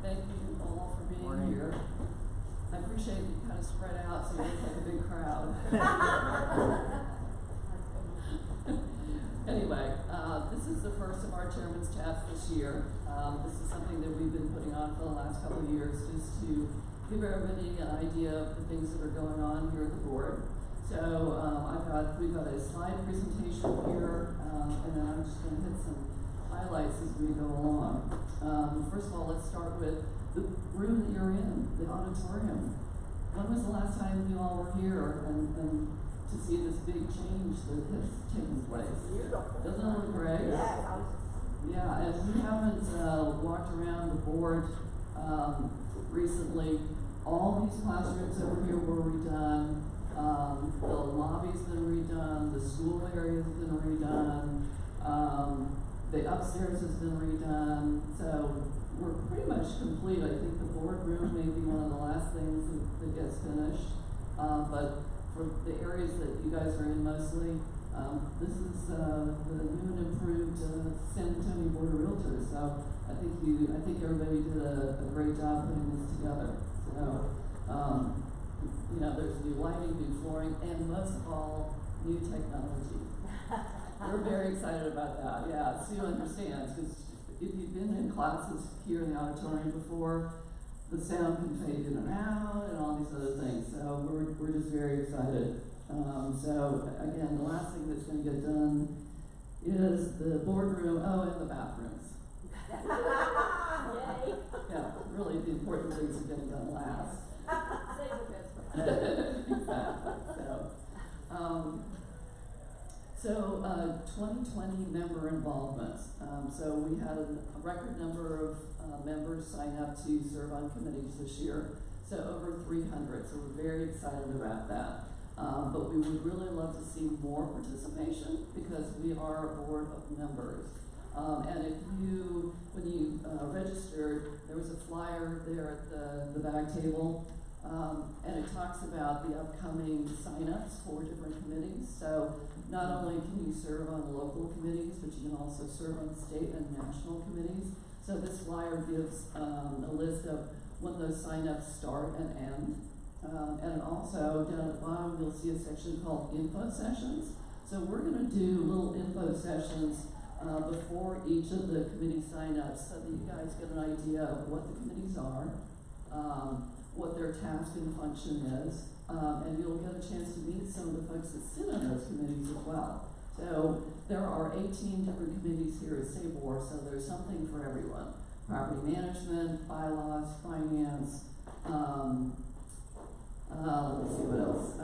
Thank you all for being Morning. here. I appreciate you kind of spread out so you look like a big crowd. Anyway, this is the first of our chairman's chats this year. This is something that we've been putting on for the last couple of years just to give everybody an idea of the things that are going on here at the board. So we've got a slide presentation here, and then I'm just going to hit some highlights as we go along. First of all, let's start with the room that you're in, the auditorium. When was the last time you all were here and to see this big change that has taken place? Beautiful. Doesn't it look great? Yeah. Yeah, if you haven't walked around the board recently, all these classrooms over here were redone. The lobby's been redone. The school area's been redone. The upstairs has been redone. So we're pretty much complete. I think the boardroom may be one of the last things that gets finished. But for the areas that you guys are in mostly, this is the new and improved San Antonio Board of Realtors. So I think everybody did a great job putting this together. So there's new lighting, new flooring, and most of all, new technology. We're very excited about that. Yeah, Sue understands, because if you've been in classes here in the auditorium before, the sound can fade in and out and all these other things. So we're just very excited. So again, the last thing that's going to get done is the boardroom, and the bathrooms. Yay. Yeah, really the important things are getting done last. Save the best for last. Exactly. So 2020 member involvements. So we had a record number of members sign up to serve on committees this year. So over 300. So we're very excited about that. But we would really love to see more participation because we are a board of members. And when you registered, there was a flyer there at the back table. And it talks about the upcoming sign-ups for different committees. So not only can you serve on local committees, but you can also serve on state and national committees. So this flyer gives a list of when those sign-ups start and end. And also down at the bottom, you'll see a section called info sessions. So we're going to do little info sessions before each of the committee sign-ups so that you guys get an idea of what the committees are, what their task and function is, and you'll get a chance to meet some of the folks that sit on those committees as well. So there are 18 different committees here at SABOR, so there's something for everyone. Property management, bylaws, finance, let's see what else.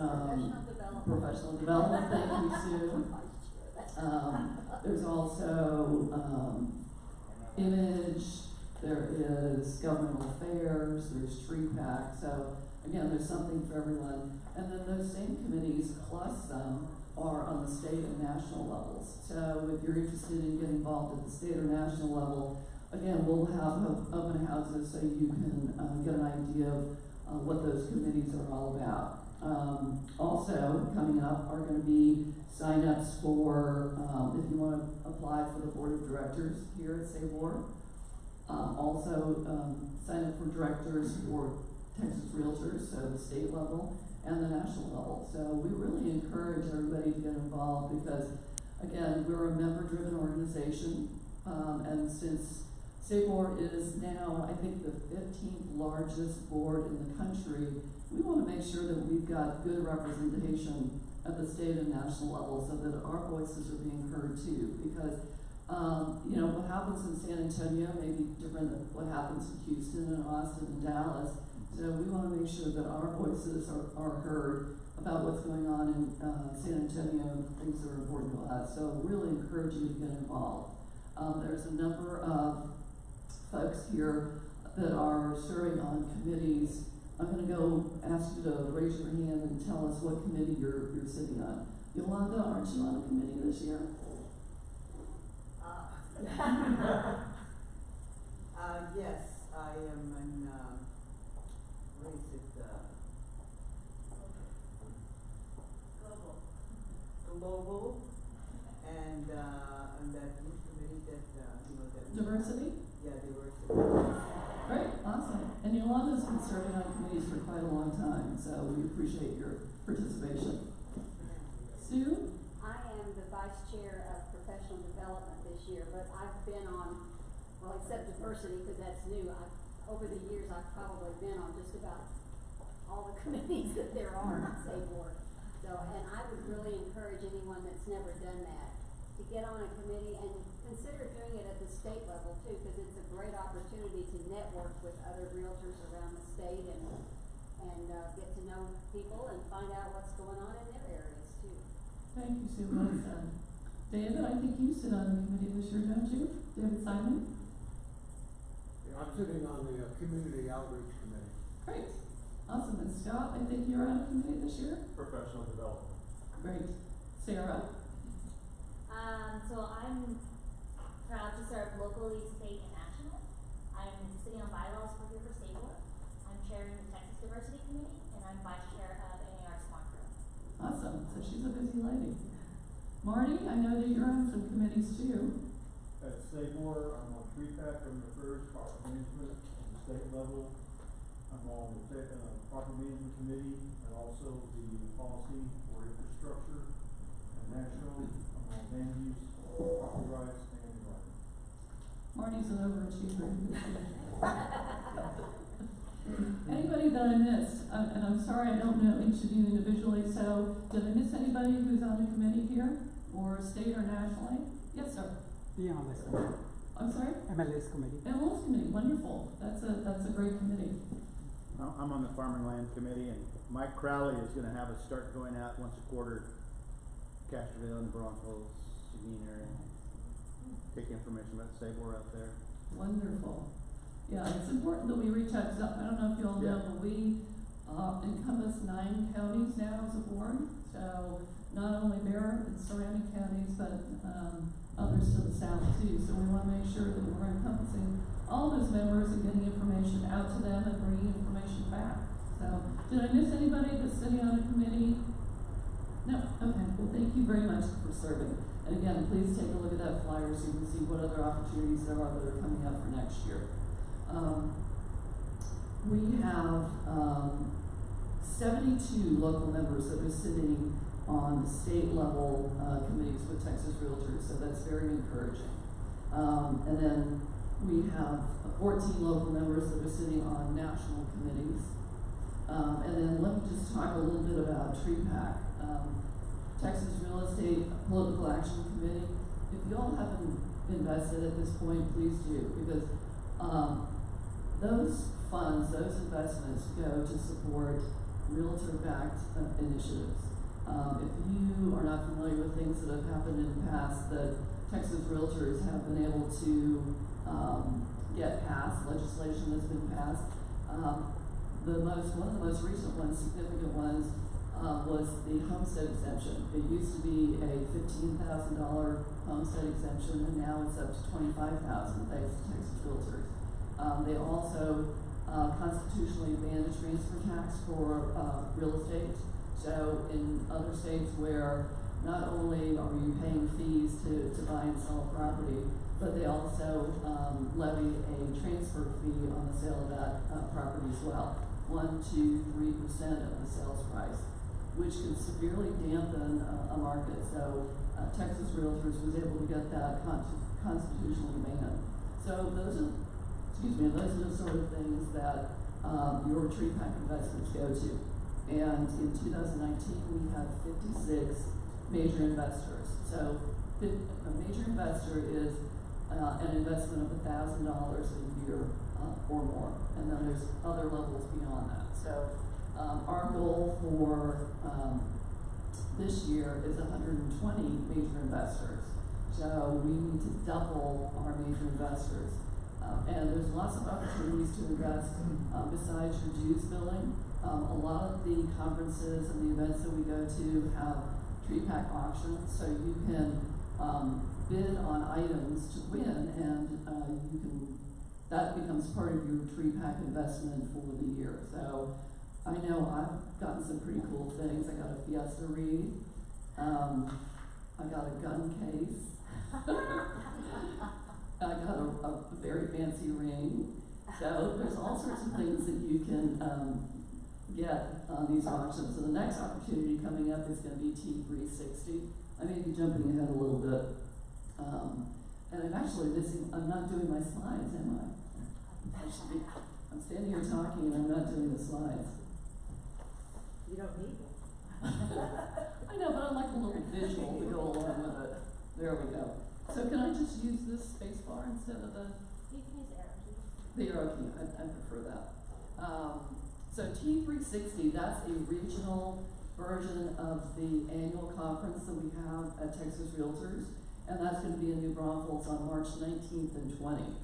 Professional development, thank you, Sue. There's also image, there is governmental affairs, there's tree pack. So again, there's something for everyone. And then those same committees plus some are on the state and national levels. So if you're interested in getting involved at the state or national level, again, we'll have open houses so you can get an idea of what those committees are all about. Also coming up are going to be sign-ups for if you want to apply for the board of directors here at SABOR. Also sign up for directors for Texas Realtors, so the state level and the national level. So we really encourage everybody to get involved because, again, we're a member-driven organization, and since SABOR is now, I think, the 15th largest board in the country, we want to make sure that we've got good representation at the state and national level so that our voices are being heard too. Because what happens in San Antonio may be different than what happens in Houston and Austin and Dallas. So we want to make sure that our voices are heard about what's going on in San Antonio and things that are important to us. So really encourage you to get involved. There's a number of folks here that are serving on committees. I'm going to go ask you to raise your hand and tell us what committee you're sitting on. Yolanda, aren't you on a committee this year? Yes, I am in, what is it, Global, and that new committee that, Diversity? Yeah, diversity. Great, been serving on committees for quite a long time, so we appreciate your participation. Sue? I am the vice chair of professional development this year, but I've been on, well, except diversity, because that's new. Over the years, I've probably been on just about all the committees that there are at State Board. So, and I would really encourage anyone that's never done that to get on a committee and consider doing it at the state level too, because it's a great opportunity to network with other realtors around the state and get to know people and find out what's going on in their areas too. Thank you, Sue. Well said. David, I think you sit on the committee this year, don't you? David Simon? Yeah, I'm sitting on the Community Outreach Committee. Great. Awesome. And Scott, I think you're on a committee this year? Professional development. Great. Sarah? So I'm proud to serve locally, state, and national. I'm sitting on bylaws for here for State Board. I'm chairing the Texas Diversity Committee, and I'm vice chair of NAR Smart Group. Awesome. So she's a busy lady. Marty, I know that you're on some committees too. At State Board, I'm on TREPAC, I'm the first property management at the state level. I'm on the property management committee and also the policy for infrastructure and national. I'm on land use, property rights, and environment. Marty's an overachiever. Anybody that I missed, and I'm sorry I don't know each of you individually, so did I miss anybody who's on the committee here, or state or nationally? Yes, sir. Yeah, on this committee. I'm sorry? MLS committee. MLS committee, wonderful. That's a great committee. I'm on the Farm and Land Committee, and Mike Crowley is gonna have us start going out once a quarter, Castroville and Broncos, Seguin area, take information about Sabor out there. Wonderful. Yeah, it's important that we reach out to, I don't know if you all know, but we encompass 9 counties now as a board. So not only Bear and surrounding counties, but others to the south too. So we want to make sure that we're encompassing all those members and getting information out to them and bringing information back. So did I miss anybody that's sitting on a committee? No? Okay. Well, thank you very much for serving. And again, please take a look at that flyer so you can see what other opportunities there are that are coming up for next year. We have 72 local members that are sitting on the state level committees with Texas Realtors, so that's very encouraging. And then we have 14 local members that are sitting on national committees. And then let me just talk a little bit about TREPAC. Texas Real Estate Political Action Committee. If you all haven't invested at this point, please do, because those funds, those investments go to support realtor-backed initiatives. If you are not familiar with things that have happened in the past that Texas Realtors have been able to get passed, legislation that's been passed, one of the most recent ones, significant ones, was the homestead exemption. It used to be a $15,000 homestead exemption, and now it's up to $25,000 thanks to Texas Realtors. They also constitutionally banned a transfer tax for real estate. So in other states where not only are you paying fees to buy and sell a property, but they also levy a transfer fee on the sale of that property as well, 1 to 3% of the sales price, which can severely dampen a market. So Texas Realtors was able to get that constitutionally banned. So those are the sort of things that your TREPAC investments go to. And in 2019, we had 56 major investors. So a major investor is an investment of $1,000 a year or more. And then there's other levels beyond that. So our goal for this year is 120 major investors. So we need to double our major investors. And there's lots of opportunities to invest besides your dues billing. A lot of the conferences and the events that we go to have TREPAC auctions, so you can bid on items to win, and that becomes part of your TREPAC investment for the year. So I know I've gotten some pretty cool things. I got a Fiesta Reed. I got a gun case. I got a very fancy ring, So there's all sorts of things that you can, get on these auctions. So the next opportunity coming up is gonna be T360. I may be jumping ahead a little bit. And I'm actually missing, I'm not doing my slides, am I? I'm standing here talking and I'm not doing the slides. You don't need them. I know, but I like a little visual to go along with it. There we go. So can I just use this space bar instead of the You can use arrow keys. arrow key? I prefer that. So T360, that's a regional version of the annual conference that we have at Texas Realtors, and that's going to be in New Braunfels on March 19th and 20th.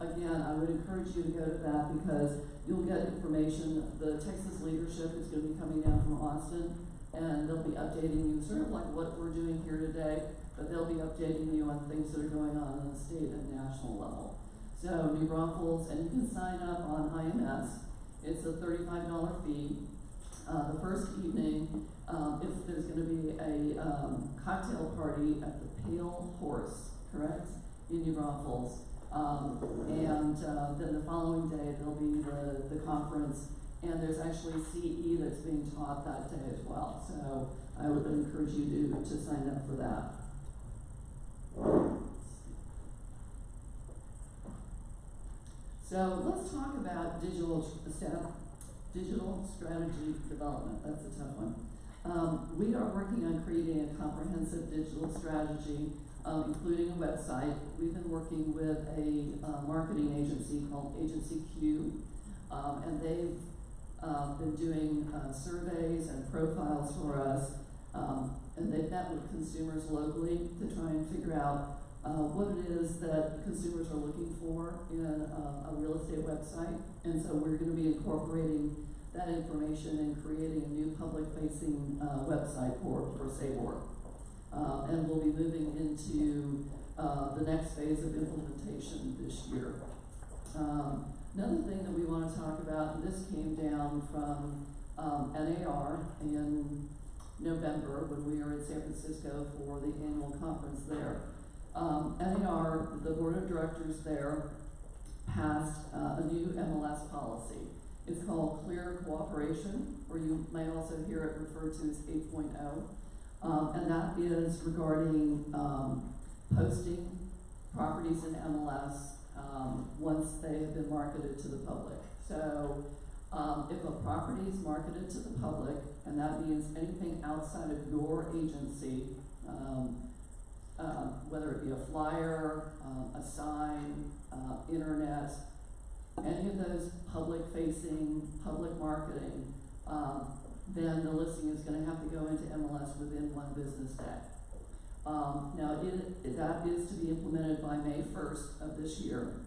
Again, I would encourage you to go to that because you'll get information. The Texas leadership is going to be coming down from Austin, and they'll be updating you, sort of like what we're doing here today, but they'll be updating you on things that are going on the state and national level. So New Braunfels, and you can sign up on IMS. It's a $35 fee. The first evening, if there's going to be a cocktail party at the Pale Horse, correct, in New Braunfels. And then the following day, there'll be the conference, and there's actually CE that's being taught that day as well. So I would encourage you to sign up for that. So let's talk about digital strategy development. That's a tough one. We are working on creating a comprehensive digital strategy, including a website. We've been working with a marketing agency called Agency Q, and they've been doing surveys and profiles for us, and they've met with consumers locally to try and figure out what it is that consumers are looking for in a real estate website. And so we're going to be incorporating that information and creating a new public-facing website for Sabor. And we'll be moving into the next phase of implementation this year. Another thing that we want to talk about, and this came down from NAR in November when we were in San Francisco for the annual conference there. NAR, the board of directors there, passed a new MLS policy. It's called Clear Cooperation, or you may also hear it referred to as 8.0. And that is regarding posting properties in MLS once they have been marketed to the public. So if a property is marketed to the public, and that means anything outside of your agency, whether it be a flyer, a sign, internet, any of those public-facing, public marketing, then the listing is going to have to go into MLS within 1 business day. Now, that is to be implemented by May 1st of this year.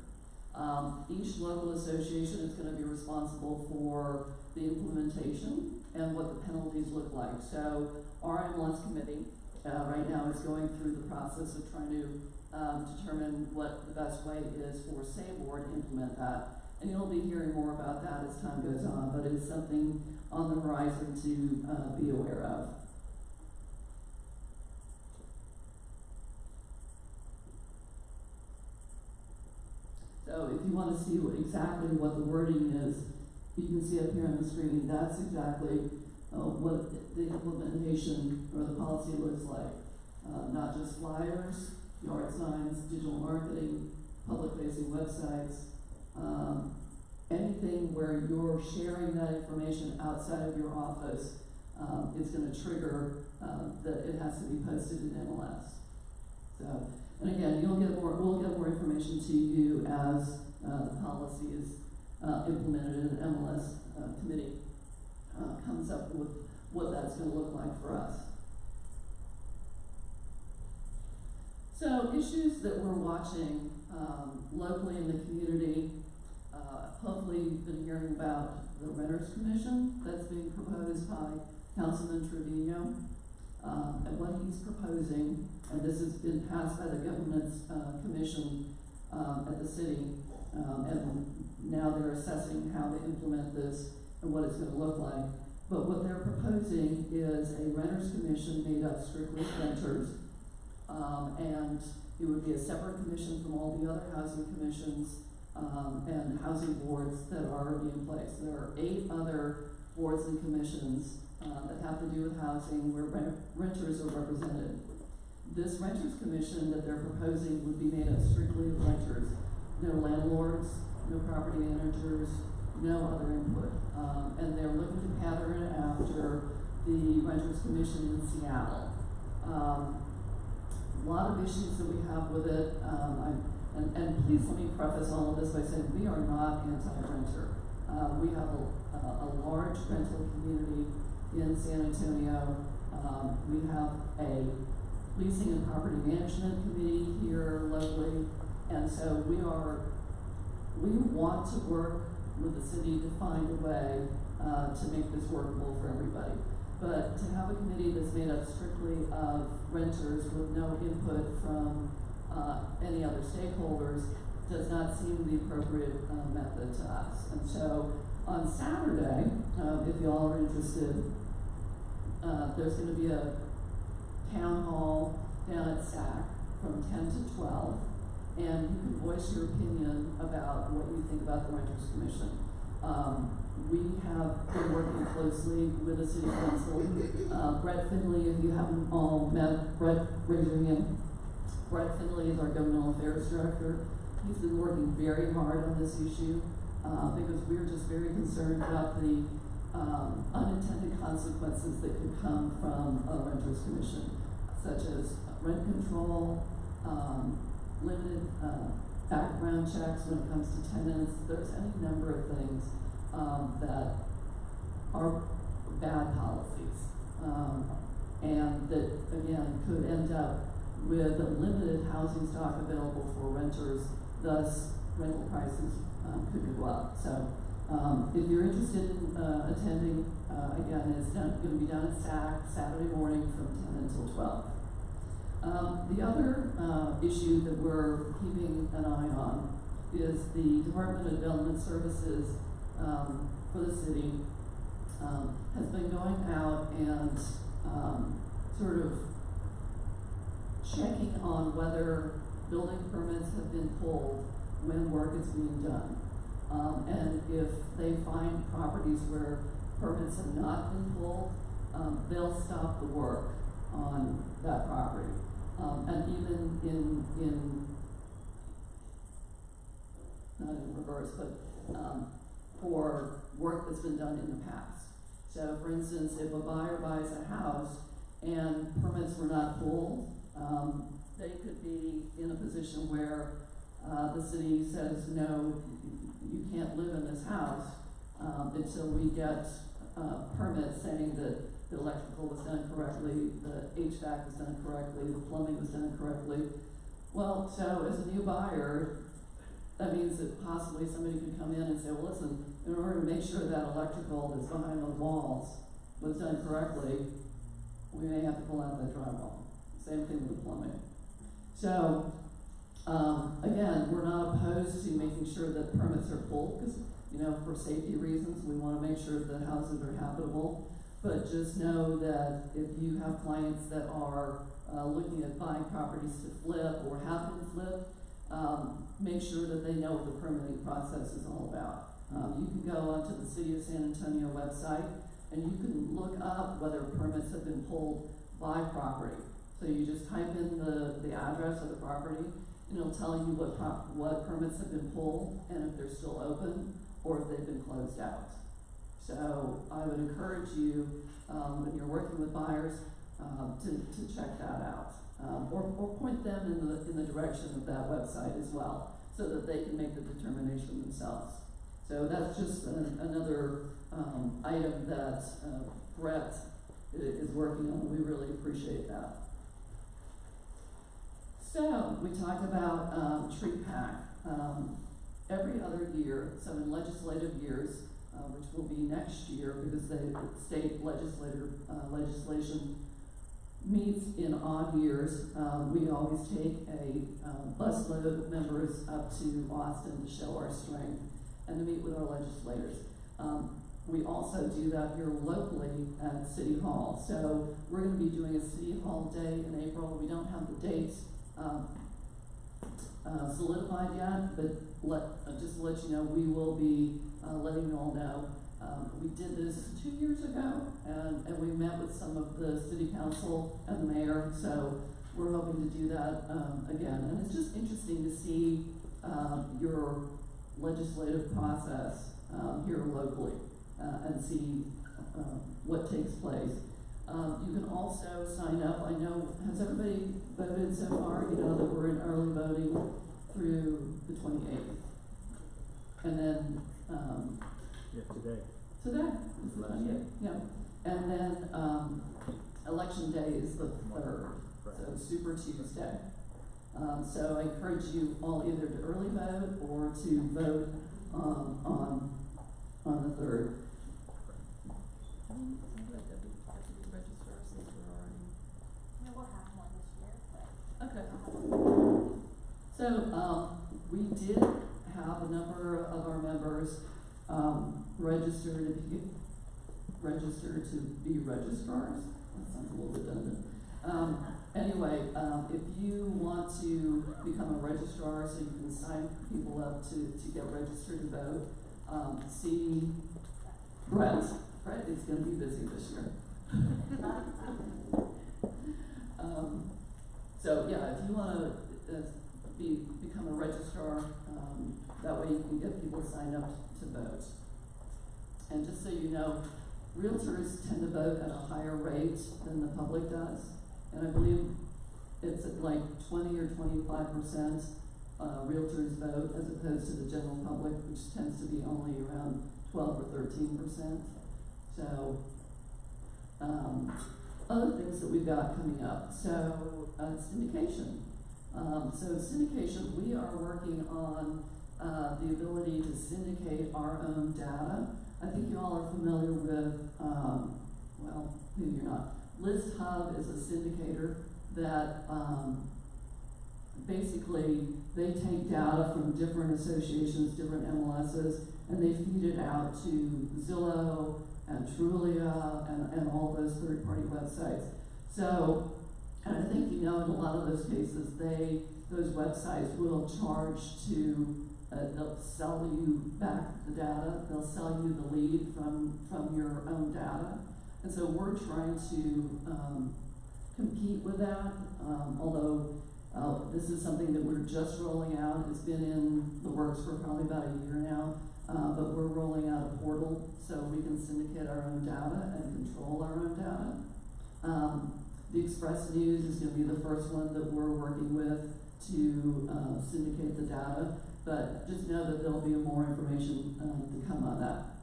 Each local association is going to be responsible for the implementation and what the penalties look like. So our MLS committee right now is going through the process of trying to determine what the best way is for Sabor to implement that. And you'll be hearing more about that as time goes on, but it's something on the horizon to be aware of. So if you want to see exactly what the wording is, you can see up here on the screen, that's exactly what the implementation or the policy looks like. Not just flyers, yard signs, digital marketing, public-facing websites, anything where you're sharing that information outside of your office is going to trigger that it has to be posted in MLS. So, and again, we'll get more information to you as the policy is implemented and the MLS committee comes up with what that's going to look like for us. So issues that we're watching locally in the community, hopefully you've been hearing about the Renters Commission that's being proposed by Councilman Trevino. And what he's proposing, and this has been passed by the government's commission at the city, and now they're assessing how to implement this and what it's going to look like. But what they're proposing is a renters commission made up strictly of renters, and it would be a separate commission from all the other housing commissions, and housing boards that are already in place. There are 8 other boards and commissions that have to do with housing where renters are represented. This renters commission that they're proposing would be made up strictly of renters, no landlords, no property managers, no other input. And they're looking to pattern it after the renters commission in Seattle. A lot of issues that we have with it, and please let me preface all of this by saying we are not anti-renter. We have a large rental community in San Antonio. We have a leasing and property management committee here locally, and so we want to work with the city to find a way to make this workable for everybody. But to have a committee that's made up strictly of renters with no input from any other stakeholders does not seem the appropriate method to us. And so on Saturday, if you all are interested, there's going to be a town hall down at SAC from 10 to 12, and you can voice your opinion about what you think about the Renters Commission. We have been working closely with the City Council. Brett Finley, if you haven't all met Brett, raise your hand. Brett Finley is our Governmental Affairs Director. He's been working very hard on this issue because we're just very concerned about the unintended consequences that could come from a Renters Commission, such as rent control, limited background checks when it comes to tenants. There's any number of things that are bad policies, and that, again, could end up with a limited housing stock available for renters, thus rental prices could go up. So if you're interested in attending, again, it's going to be done at SAC Saturday morning from 10 until 12. The other issue that we're keeping an eye on is the Department of Development Services for the city has been going out and sort of checking on whether building permits have been pulled when work is being done. And if they find properties where permits have not been pulled, they'll stop the work on that property. And even not in reverse, but for work that's been done in the past. So for instance, if a buyer buys a house and permits were not pulled, they could be in a position where the city says, no, you can't live in this house until we get permits saying that the electrical was done correctly, the HVAC was done correctly, the plumbing was done correctly. Well, so as a new buyer, that means that possibly somebody could come in and say, well, listen, in order to make sure that electrical that's behind those walls was done correctly, we may have to pull out that drywall. Same thing with plumbing. So, again, we're not opposed to making sure that permits are pulled because, for safety reasons, we want to make sure that houses are habitable. But just know that if you have clients that are looking at buying properties to flip or have been flipped, make sure that they know what the permitting process is all about. You can go onto the City of San Antonio website and you can look up whether permits have been pulled by property. So you just type in the address of the property and it'll tell you what permits have been pulled and if they're still open or if they've been closed out. So I would encourage you, when you're working with buyers, to check that out. Or point them in the direction of that website as well, so that they can make the determination themselves. So that's just another item that Brett is working on. We really appreciate that. So we talked about tree pack. Every other year, so in legislative years, which will be next year because the state legislation meets in odd years. We always take a busload of members up to Austin to show our strength and to meet with our legislators. We also do that here locally at City Hall. So we're going to be doing a City Hall Day in April. We don't have the dates solidified yet, but just to let you know, we will be letting you all know. We did this 2 years ago, and we met with some of the city council and the mayor, so we're hoping to do that again. And it's just interesting to see your legislative process here locally and see what takes place. You can also sign up. I know, has everybody voted so far? You know that we're in early voting through the 28th. And then, Yeah, today. today is the 28th, yeah. And then, election day is the 3rd, so Super Tuesday. So I encourage you all either to early vote or to vote, on the 3rd. No, we'll have one this year, but. Okay. So, we did have a number of our members, register to be registrars. That sounds a little redundant. Anyway, if you want to become a registrar, so you can sign people up to get registered to vote, see Brett. Brett is gonna be busy this year. So yeah, if you wanna become a registrar, that way you can get people signed up to vote. And just so you know, realtors tend to vote at a higher rate than the public does. And I believe it's at like 20 or 25% realtors vote as opposed to the general public, which tends to be only around 12 or 13%. So, other things that we've got coming up. So, syndication. So syndication, we are working on the ability to syndicate our own data. I think you all are familiar with, well, maybe you're not. ListHub is a syndicator that basically they take data from different associations, different MLSs, and they feed it out to Zillow and Trulia and all those third-party websites. So, and I think you know in a lot of those cases, those websites will charge to, they'll sell you back the data, they'll sell you the lead from your own data. And so we're trying to compete with that, although this is something that we're just rolling out. It's been in the works for probably about a year now, but we're rolling out a portal so we can syndicate our own data and control our own data. The Express News is going to be the first one that we're working with to syndicate the data, but just know that there'll be more information to come on that.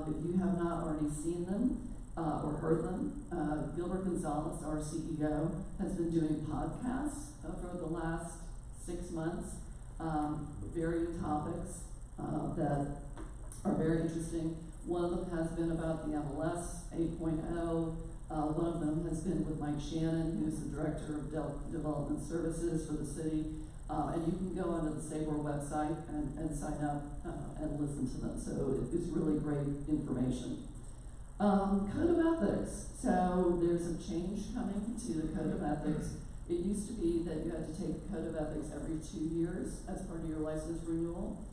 If you have not already seen them or heard them, Gilbert Gonzalez, our CEO, has been doing podcasts over the last 6 months, varying topics that are very interesting. One of them has been about the MLS 8.0. One of them has been with Mike Shannon, who's the Director of Development Services for the city. And you can go onto the Sabor website and sign up and listen to them. So it's really great information. Code of ethics. So there's a change coming to the code of ethics. It used to be that you had to take a code of ethics every 2 years as part of your license renewal.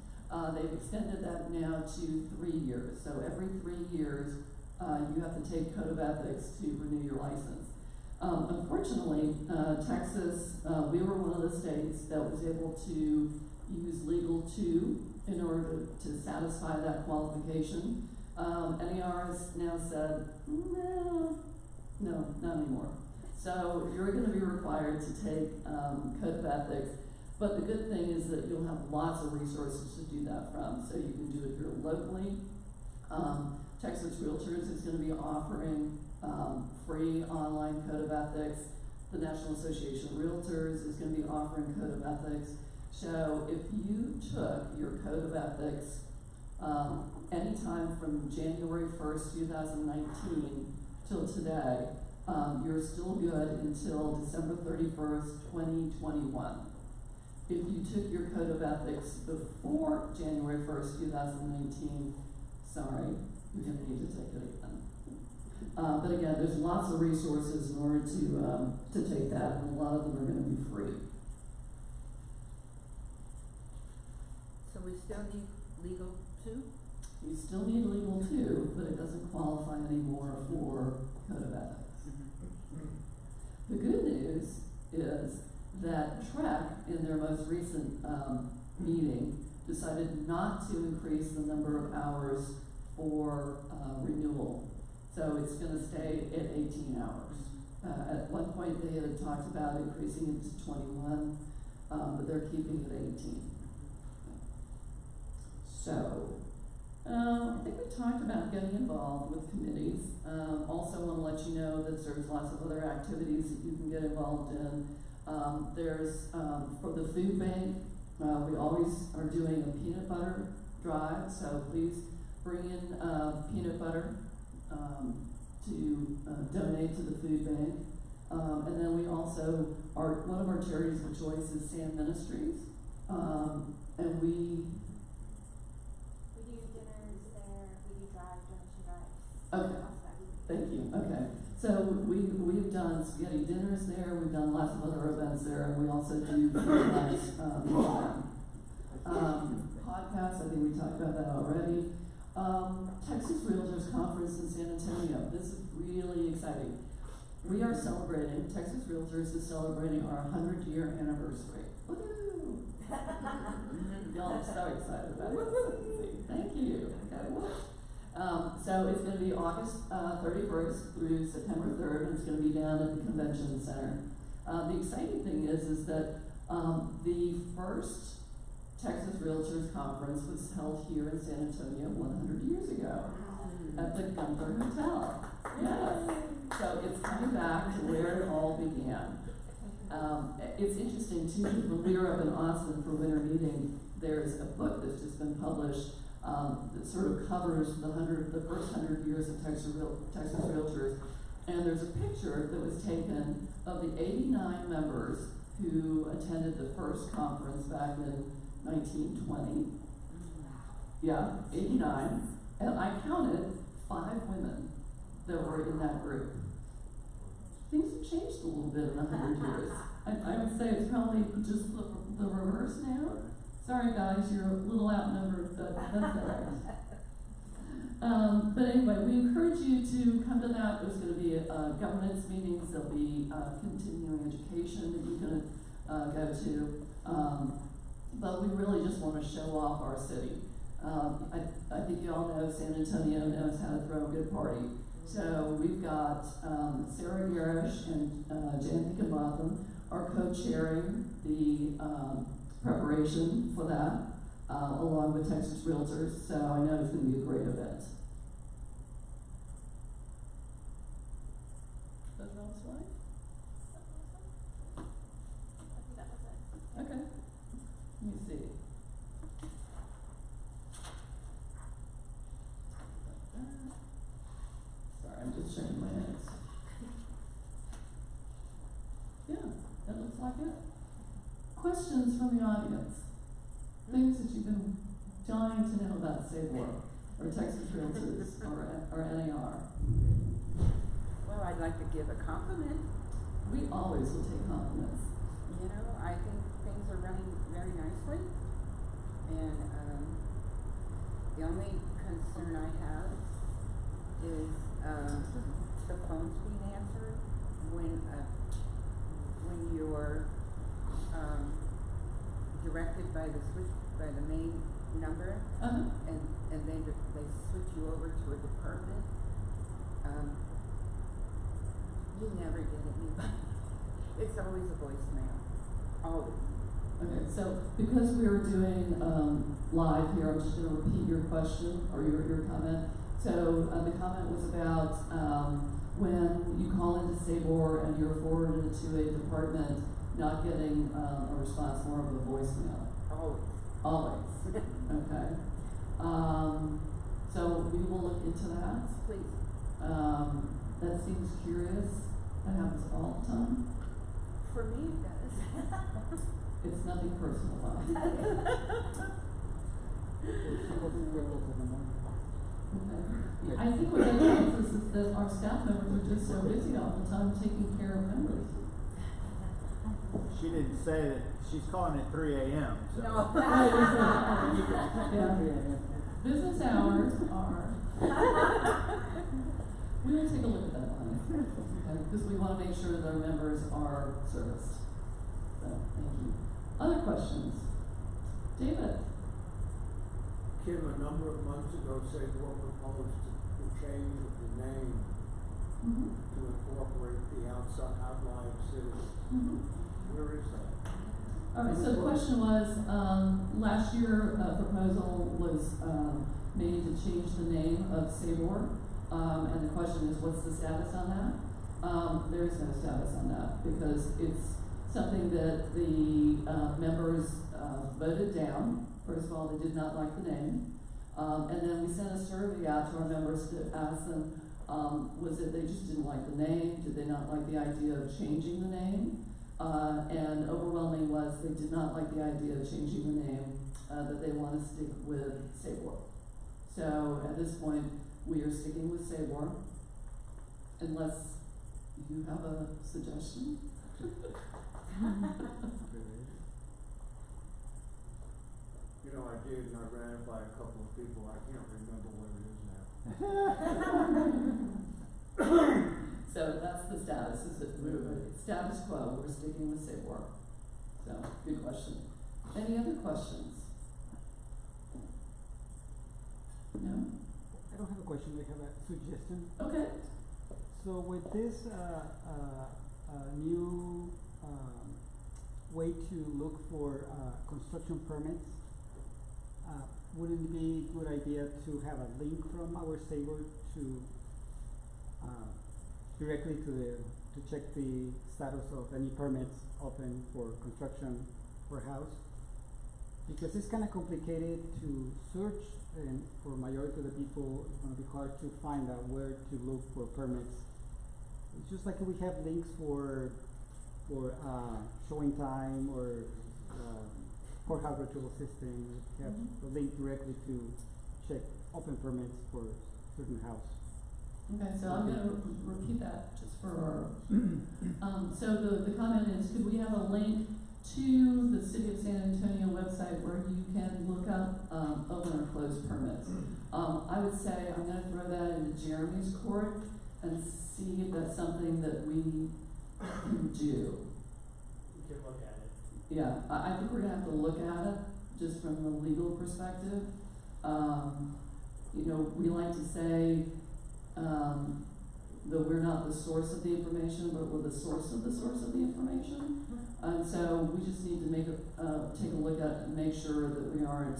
They've extended that now to 3 years. So every 3 years, you have to take code of ethics to renew your license. Unfortunately, Texas, we were one of the states that was able to use Legal 2 in order to satisfy that qualification. NAR has now said, no, not anymore. So you're going to be required to take code of ethics. But the good thing is that you'll have lots of resources to do that from. So you can do it here locally. Texas Realtors is going to be offering free online code of ethics. The National Association of Realtors is going to be offering code of ethics. So if you took your code of ethics anytime from January 1st, 2019 till today, you're still good until December 31st, 2021. If you took your code of ethics before January 1st, 2019, sorry, you're going to need to take it again. But again, there's lots of resources in order to take that, and a lot of them are going to be free. we still need legal too? You still need legal too, but it doesn't qualify anymore for code of ethics. The good news is that Trek, in their most recent, meeting, decided not to increase the number of hours for, renewal. So it's gonna stay at 18 hours. At one point, they had talked about increasing it to 21, but they're keeping it at 18. So, I think we talked about getting involved with committees. Also want to let you know that there's lots of other activities that you can get involved in. There's, for the food bank, we always are doing a peanut butter drive, so please bring in, peanut butter, to donate to the food bank. And then we also one of our charities of choice is Sand Ministries. And we We do dinners there, we do donation drives. Okay. Thank you, okay. So we've done spaghetti dinners there, we've done lots of other events there, and we also do food nights, podcasts, I think we talked about that already. Texas Realtors Conference in San Antonio, this is really exciting. We are celebrating, Texas Realtors is celebrating our 100-year anniversary. Woo! Y'all are so excited about it. Thank you. Okay, woo. So it's going to be August 31st through September 3rd, and it's going to be down at the convention center. The exciting thing is that the first Texas Realtors Conference was held here in San Antonio 100 years ago at the Gunther Hotel. Yes. So it's coming back to where it all began. It's interesting too, when we were up in Austin for winter meeting, there's a book that's just been published that sort of covers the first 100 years of Texas Realtors. And there's a picture that was taken of the 89 members who attended the first conference back in 1920. Yeah, 89. And I counted 5 women that were in that group. Things have changed a little bit in 100 years. I would say it's probably just the reverse now. Sorry guys, you're a little outnumbered, but that's all right. But anyway, we encourage you to come to that. There's going to be governance meetings. There'll be continuing education that you can go to. But we really just want to show off our city. I think you all know San Antonio knows how to throw a good party. So we've got Sarah Garish and Jan Hickenbotham are co-chairing the preparation for that, along with Texas Realtors. So I know it's going to be a great event. Does it all slide? Okay. Let me see. Sorry, I'm just checking my notes. Yeah, that looks like it. Questions from the audience? Things that you've been dying to know about Sabor or Texas Realtors or NAR? Well, I'd like to give a compliment. We always will take compliments. You know, I think things are running very nicely. And the only concern I have is the phones being answered when you're directed by the main number, and they switch you over to a department. You never get anybody. It's always a voicemail. Always. Okay, so because we were doing live here, I'm just going to repeat your question or your comment. So the comment was about when you call into Sabor and you're forwarded to a department, not getting a response, more of a voicemail. Always. Always. Okay. So we will look into that. Please. That seems curious. That happens all the time. For me, it does. It's nothing personal, though. Okay. I think what that tells us is that our staff members are just so busy all the time taking care of members. She didn't say that, she's calling it 3 a.m., so. No. Yeah. Business hours are. We will take a look at that one, because we wanna make sure that our members are serviced. So, thank you. Other questions? David? Kim, a number of months ago, Sabre proposed the change of the name Mm-hmm. to incorporate the outlying cities. Mm-hmm. Where is that? All right, so the question was, last year, a proposal was, made to change the name of Sabor. And the question is, what's the status on that? There is no status on that, because it's something that the, members, voted down. First of all, they did not like the name. And then we sent a survey out to our members to ask them, was it they just didn't like the name? Did they not like the idea of changing the name? And overwhelming was they did not like the idea of changing the name, that they want to stick with Sabor. So at this point, we are sticking with Sabor, unless you have a suggestion. You know, I did, and I ran it by a couple of people, I can't remember what it is now. So that's the status, is that we're, status quo, we're sticking with Sabor. So, good question. Any other questions? No? I don't have a question, I have a suggestion. Okay. So with this, new, way to look for, construction permits, wouldn't it be a good idea to have a link from our Sabor to, directly to check the status of any permits open for construction for a house? Because it's kinda complicated to search, and for majority of the people, it's gonna be hard to find out where to look for permits. It's just like we have links for showing time or, courthouse retrieval system, we have a link directly to check open permits for certain house. Okay, so I'm gonna repeat that just for our, so the comment is, could we have a link to the City of San Antonio website where you can look up, open or closed permits? I would say, I'm gonna throw that into Jeremy's court and see if that's something that we can do. We can look at it. Yeah, I think we're gonna have to look at it, just from the legal perspective. You know, we like to say, that we're not the source of the information, but we're the source of the information. And so we just need to take a look at it and make sure that we aren't,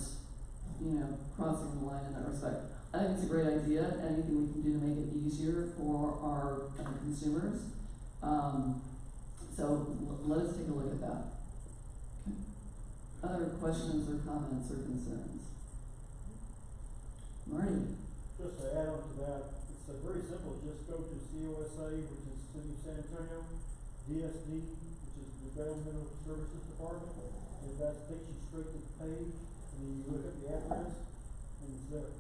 crossing the line in that respect. I think it's a great idea, anything we can do to make it easier for our consumers. So let us take a look at that. Okay. Other questions or comments or concerns? Marty? Just to add on to that, it's very simple, just go to COSA, which is City of San Antonio, DSD, which is the Governmental Services Department, and that takes you straight to the page, and then you look at the address, and it's there.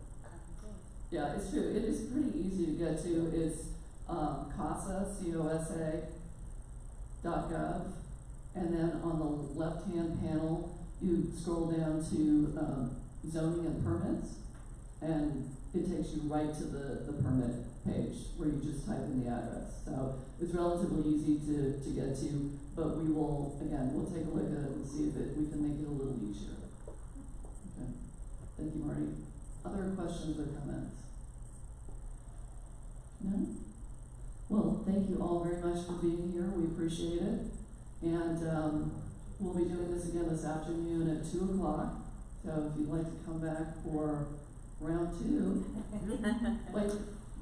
Yeah, it's true. It is pretty easy to get to. It's COSA.gov, and then on the left-hand panel, you scroll down to zoning and permits, and it takes you right to the permit page where you just type in the address. So it's relatively easy to get to, but we will, again, we'll take a look at it and see if we can make it a little easier. Okay. Thank you, Marty. Other questions or comments? No? Well, thank you all very much for being here. We appreciate it. And we'll be doing this again this afternoon at 2 o'clock. So if you'd like to come back for round 2. Wait,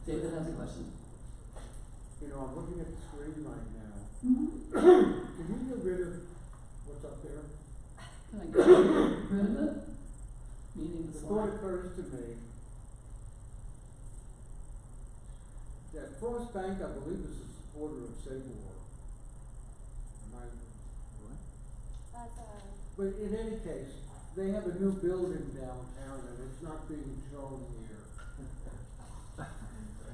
David has a question. You know, I'm looking at the screen right now. Mm-hmm. Can you get rid of what's up there? Can I get rid of it? Meaning the The thought slide? occurs to me that Frost Bank, I believe, is a supporter of Sabor. Am I, what? But in any case, they have a new building downtown and it's not being shown here.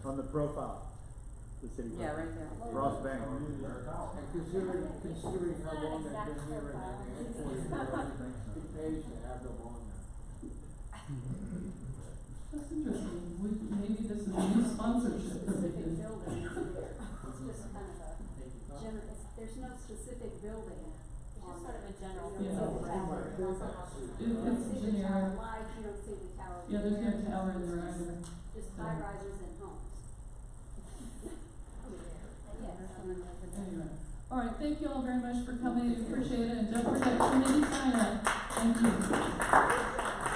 On the profile. the city. Yeah, property. right there. Ross Bank. And considering how long they've been here and it pays to have them on there. That's interesting, maybe this is a new sponsorship that we Specific can. building is there, it's just kind of a there's no specific building. It's just sort of a general. Yeah. tower. It's also not- It's You don't see the tower generic. lights, you don't see the tower. Yeah, there's no there. tower in there either. Just high rises and homes. Yes. Anyway, all right, thank you all very much for coming, appreciate it, and don't forget committee sign up. Thank you.